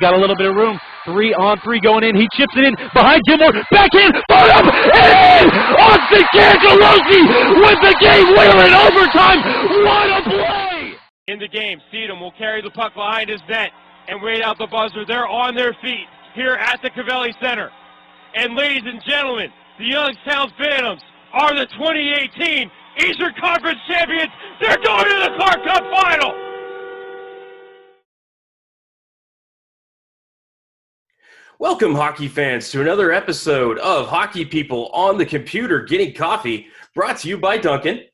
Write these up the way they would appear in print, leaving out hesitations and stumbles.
got a little bit of room. 3-on-3 going in. He chips it in behind Gilmore. Back in. Put up. And in. Austin Cangelosi with the game winner in overtime. What a play. In the game, Sedum will carry the puck behind his net and wait out the buzzer. They're on their feet here at the Covelli Center. And ladies and gentlemen, the Youngstown Phantoms are the 2018 Eastern Conference champions. They're going to the Clark Cup final. Welcome, hockey fans, to another episode of Hockey People on the Computer Getting Coffee, brought to you by Dunkin.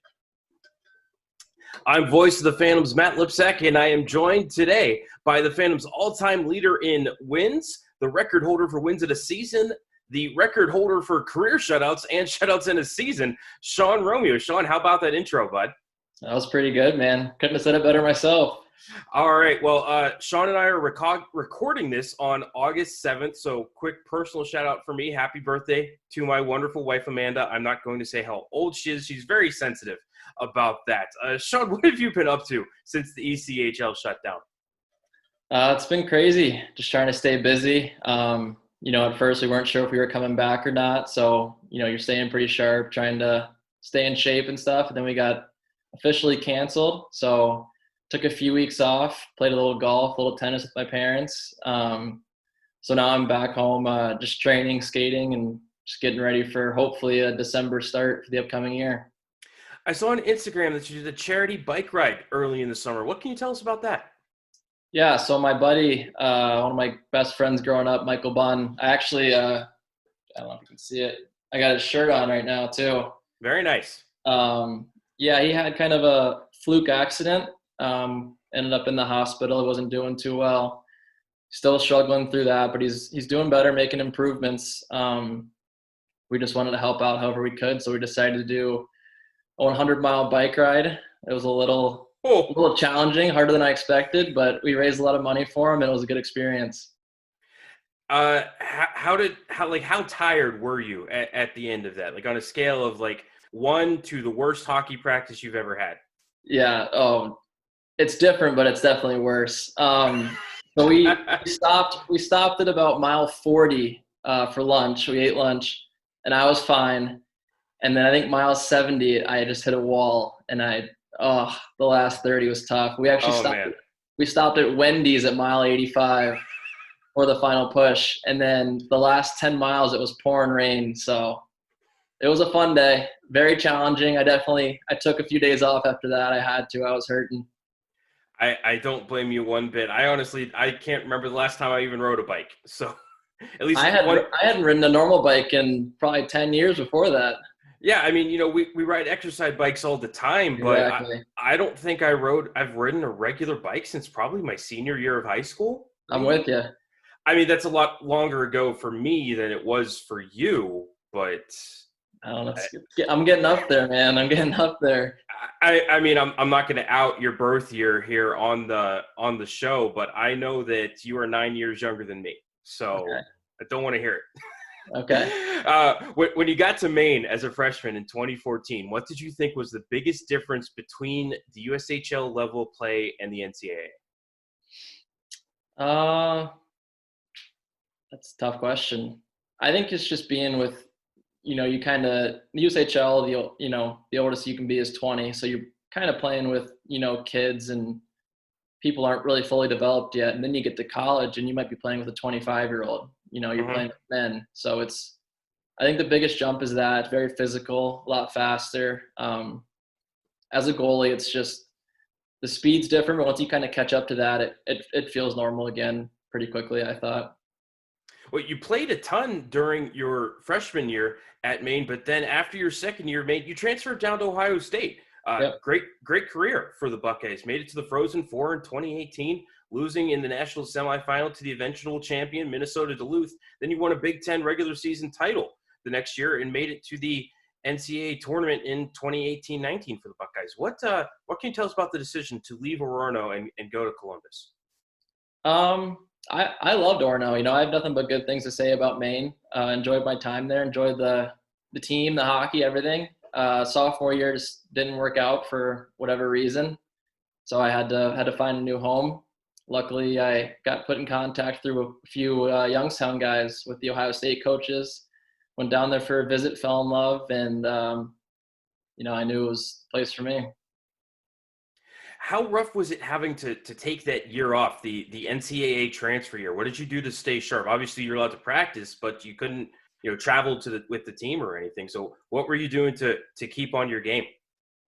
I'm voice of the Phantoms, Matt Lipsack, and I am joined today by the Phantoms' all-time leader in wins, the record holder for wins in a season, the record holder for career shutouts and shutouts in a season, Sean Romeo. Sean, how about that intro, bud? That was pretty good, man. Couldn't have said it better myself. All right. Well, Sean and I are recording this on August 7th, so quick personal shout-out for me. Happy birthday to my wonderful wife, Amanda. I'm not going to say how old she is. She's very sensitive about that. Sean, what have you been up to since the ECHL shut down? It's been crazy. Just trying to stay busy. At first we weren't sure if we were coming back or not, so, you're staying pretty sharp, trying to stay in shape and stuff, and then we got officially canceled, so took a few weeks off, played a little golf, a little tennis with my parents. So now I'm back home just training, skating, and just getting ready for hopefully a December start for the upcoming year. I saw on Instagram that you did a charity bike ride early in the summer. What can you tell us about that? Yeah, so my buddy, one of my best friends growing up, Michael Bunn, I actually, I don't know if you can see it, I got his shirt on right now too. Very nice. Yeah, he had kind of a fluke accident. Ended up in the hospital. He wasn't doing too well. Still struggling through that, but he's doing better, making improvements. We just wanted to help out however we could, so we decided to do a 100-mile bike ride. It was a little challenging, harder than I expected, but we raised a lot of money for him, and it was a good experience. How tired were you at the end of that? Like on a scale of 1 to the worst hockey practice you've ever had? Yeah. Oh, it's different, but it's definitely worse. So we stopped at about mile 40 for lunch. We ate lunch, and I was fine. And then I think mile 70, I just hit a wall, and the last 30 was tough. We actually stopped at Wendy's at mile 85 for the final push, and then the last 10 miles it was pouring rain. So it was a fun day, very challenging. I took a few days off after that. I had to. I was hurting. I don't blame you one bit. I can't remember the last time I even rode a bike. So at least I hadn't ridden a normal bike in probably 10 years before that. Yeah, I mean, we ride exercise bikes all the time, but exactly. I don't think I've ridden a regular bike since probably my senior year of high school. I'm with you. I mean, that's a lot longer ago for me than it was for you, but I don't know. I'm getting up there, man. I'm getting up there. I mean, I'm not going to out your birth year here on the show, but I know that you are 9 years younger than me, so okay. I don't want to hear it. Okay. When you got to Maine as a freshman in 2014, what did you think was the biggest difference between the USHL level of play and the NCAA? That's a tough question. I think it's just being with, you kind of – the USHL, the oldest you can be is 20, so you're kind of playing with, kids and people aren't really fully developed yet. And then you get to college and you might be playing with a 25-year-old. You're playing with men. So I think the biggest jump is that. It's very physical, a lot faster. As a goalie, it's just the speed's different, but once you kind of catch up to that, it feels normal again pretty quickly, I thought. Well, you played a ton during your freshman year at Maine, but then after your second year, you transferred down to Ohio State. Yep. Great career for the Buckeyes. Made it to the Frozen Four in 2018, losing in the national semifinal to the eventual champion Minnesota Duluth. Then you won a Big Ten regular season title the next year and made it to the NCAA tournament in 2018-19 for the Buckeyes. What can you tell us about the decision to leave Orono and go to Columbus? I loved Orono. I have nothing but good things to say about Maine. Enjoyed my time there. Enjoyed the team, the hockey, everything. Sophomore year just didn't work out for whatever reason, so I had to find a new home. luckily I got put in contact through a few Youngstown guys with the Ohio State coaches. Went down there for a visit, fell in love, and I knew it was the place for me. How rough was it having to take that year off, the NCAA transfer year? What did you do to stay sharp? Obviously, you're allowed to practice, but you couldn't, travel with the team or anything. So, what were you doing to keep on your game?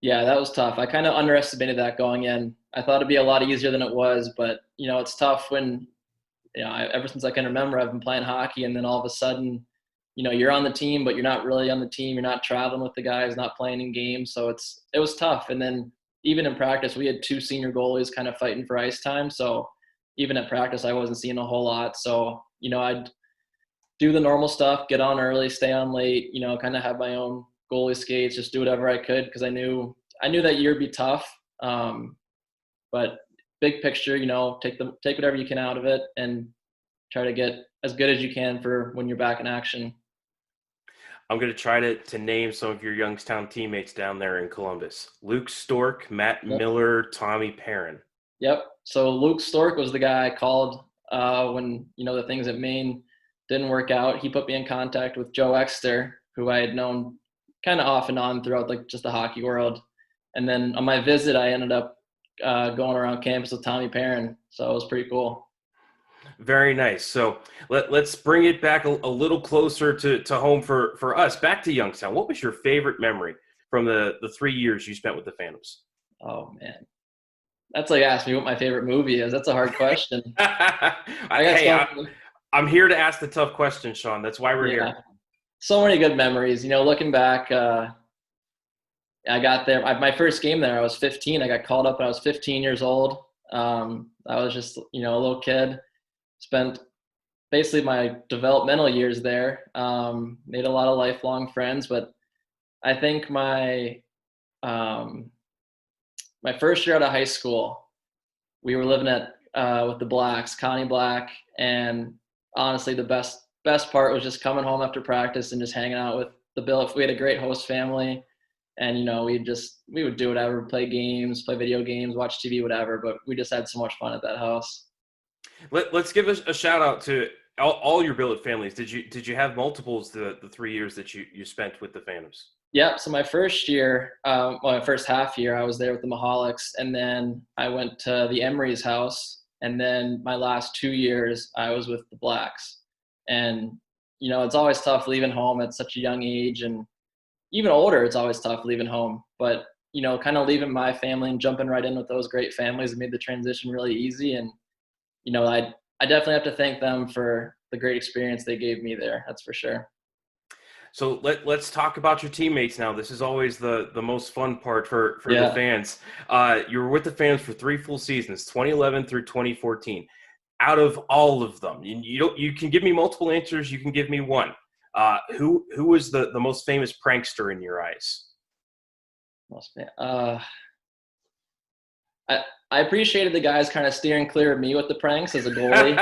Yeah, that was tough. I kind of underestimated that going in. I thought it'd be a lot easier than it was, but it's tough when ever since I can remember, I've been playing hockey, and then all of a sudden, you're on the team, but you're not really on the team. You're not traveling with the guys, not playing in games, so it was tough. And then even in practice, we had 2 senior goalies kind of fighting for ice time. So even at practice, I wasn't seeing a whole lot. So, I'd do the normal stuff, get on early, stay on late, kind of have my own goalie skates, just do whatever I could because I knew that year would be tough. But big picture, take whatever you can out of it and try to get as good as you can for when you're back in action. I'm going to try to name some of your Youngstown teammates down there in Columbus. Luke Stork, Matt Miller, Tommy Perrin. Yep. So Luke Stork was the guy I called when, the things at Maine didn't work out. He put me in contact with Joe Exter, who I had known kind of off and on throughout just the hockey world. And then on my visit, I ended up going around campus with Tommy Perrin. So it was pretty cool. Very nice. So let's bring it back a little closer to home for us. Back to Youngstown. What was your favorite memory from the 3 years you spent with the Phantoms? Oh, man. That's like asking me what my favorite movie is. That's a hard question. I'm here to ask the tough questions, Sean. That's why we're here. So many good memories. Looking back, I got there. My first game there, I was 15. I got called up when I was 15 years old. I was just, a little kid. Spent basically my developmental years there. Made a lot of lifelong friends, but I think my first year out of high school, we were living with the Blacks, Connie Black, and honestly, the best part was just coming home after practice and just hanging out with the Bill. We had a great host family, and we would do whatever, play games, play video games, watch TV, whatever. But we just had so much fun at that house. Let's give a shout out to all your billet families. Did you have multiples the 3 years that you spent with the Phantoms? Yep. So my first year, my first half year, I was there with the Maholics, and then I went to the Emery's house, and then my last 2 years, I was with the Blacks. And it's always tough leaving home at such a young age, and even older, it's always tough leaving home. But kind of leaving my family and jumping right in with those great families made the transition really easy. And I definitely have to thank them for the great experience they gave me there. That's for sure. So let's talk about your teammates now. This is always the most fun part for the fans. You were with the fans for 3 full seasons, 2011 through 2014. Out of all of them, you can give me multiple answers. You can give me one. Who was the most famous prankster in your eyes? I appreciated the guys kind of steering clear of me with the pranks as a goalie.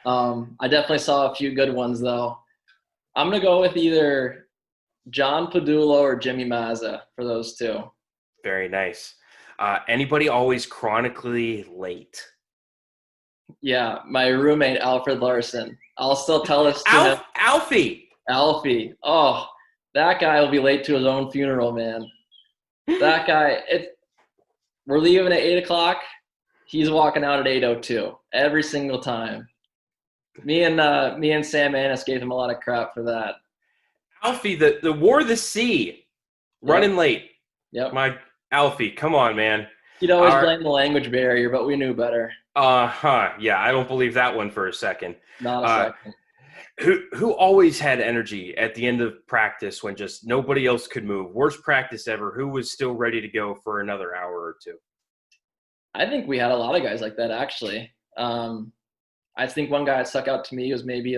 I definitely saw a few good ones, though. I'm going to go with either John Padula or Jimmy Mazza for those 2. Very nice. Anybody always chronically late? Yeah, my roommate, Alfred Larson. I'll still tell this to him. Alfie. Oh, that guy will be late to his own funeral, man. That guy, we're leaving at 8 o'clock. He's walking out at 8:02 every single time. Me and Sam Annis gave him a lot of crap for that. Alfie, the War of the Sea, running late. Yep. My Alfie, come on, man. He'd always blame the language barrier, but we knew better. Yeah, I don't believe that one for a second. Not a second. Who always had energy at the end of practice when just nobody else could move? Worst practice ever. Who was still ready to go for another hour or 2? I think we had a lot of guys like that, actually. I think one guy that stuck out to me was maybe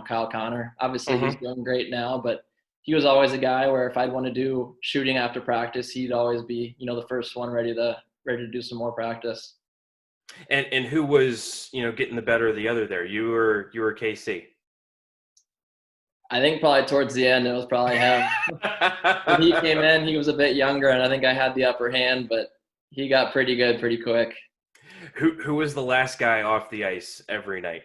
Kyle Connor. Obviously, he's doing great now, but he was always a guy where if I'd want to do shooting after practice, he'd always be, the first one ready to do some more practice. And who was, getting the better of the other there? You or KC? I think probably towards the end, it was probably him. When he came in, he was a bit younger, and I think I had the upper hand, but he got pretty good pretty quick. Who was the last guy off the ice every night?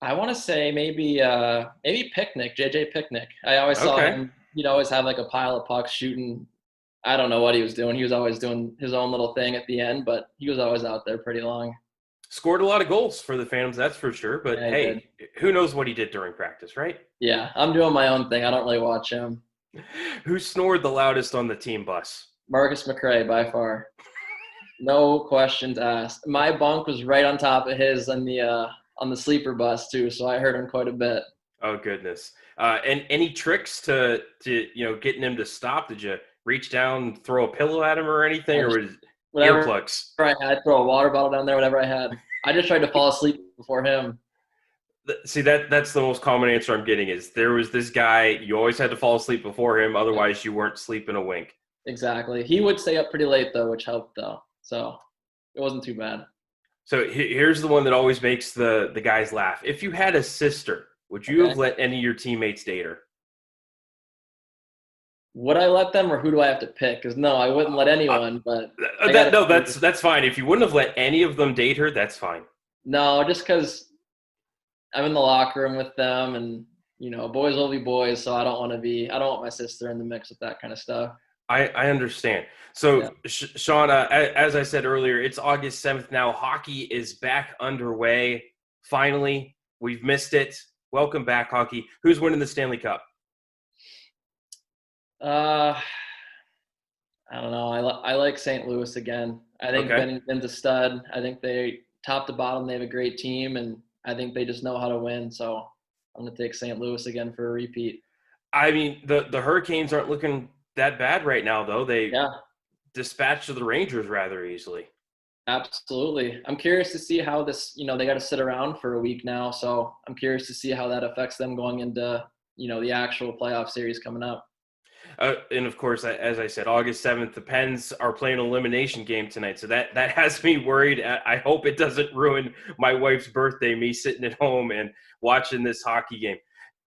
I want to say maybe Picnic, JJ Picnic. I always saw Okay. him. He'd always have like a pile of pucks shooting. I don't know what he was doing. He was always doing his own little thing at the end, but he was always out there pretty long. Scored a lot of goals for the Phantoms, that's for sure. But Yeah, he hey, did. who knows what he did during practice, right? Yeah, I'm doing my own thing. I don't really watch him. Who snored the loudest on the team bus? Marcus McRae by far. No questions asked. My bunk was right on top of his on the sleeper bus too, so I heard him quite a bit. Oh goodness! And any tricks to getting him to stop? Did you reach down, throw a pillow at him, or anything, or was Whatever earplugs? I had, throw a water bottle down there, whatever I had. I just tried to fall asleep before him. See, that's the most common answer I'm getting is there was this guy, you always had to fall asleep before him, otherwise you weren't sleeping a wink. Exactly. He would stay up pretty late though, which helped though. So it wasn't too bad. So here's the one that always makes the guys laugh. If you had a sister, would you have let any of your teammates date her? Would I let them, or who do I have to pick? Because no, I wouldn't let anyone. But that's fine. If you wouldn't have let any of them date her, that's fine. No, just because I'm in the locker room with them, and boys will be boys. So I don't want my sister in the mix with that kind of stuff. I understand. So, yeah. Sean, as I said earlier, it's August 7th now. Hockey is back underway. Finally, we've missed it. Welcome back, hockey. Who's winning the Stanley Cup? I don't know. I like St. Louis again. I think Bennington's a stud. I think they top to bottom, they have a great team, and I think they just know how to win. So I'm going to take St. Louis again for a repeat. I mean, the Hurricanes aren't looking that bad right now, though. They dispatched the Rangers rather easily. Absolutely. I'm curious to see how this, they got to sit around for a week now. So I'm curious to see how that affects them going into, the actual playoff series coming up. And of course, as I said, August 7th, the Pens are playing an elimination game tonight. So that has me worried. I hope it doesn't ruin my wife's birthday, me sitting at home and watching this hockey game.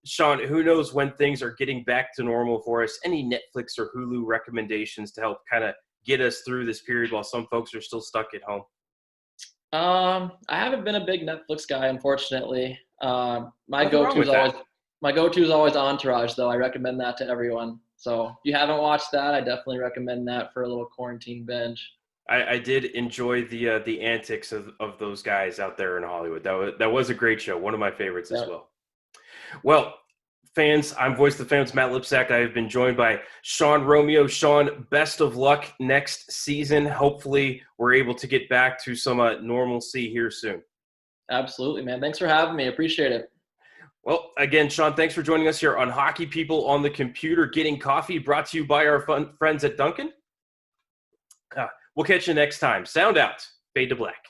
Sean, who knows when things are getting back to normal for us? Any Netflix or Hulu recommendations to help kind of get us through this period while some folks are still stuck at home? I haven't been a big Netflix guy, unfortunately. My go-to is always Entourage, though. I recommend that to everyone. So if you haven't watched that, I definitely recommend that for a little quarantine binge. I did enjoy the antics of those guys out there in Hollywood. That was a great show. One of my favorites as well. Well, fans, I'm Voice of the Fans, Matt Lipsack. I have been joined by Sean Romeo. Sean, best of luck next season. Hopefully we're able to get back to some normalcy here soon. Absolutely, man. Thanks for having me. Appreciate it. Well, again, Sean, thanks for joining us here on Hockey People on the Computer Getting Coffee, brought to you by our fun friends at Dunkin. We'll catch you next time. Sound out. Fade to black.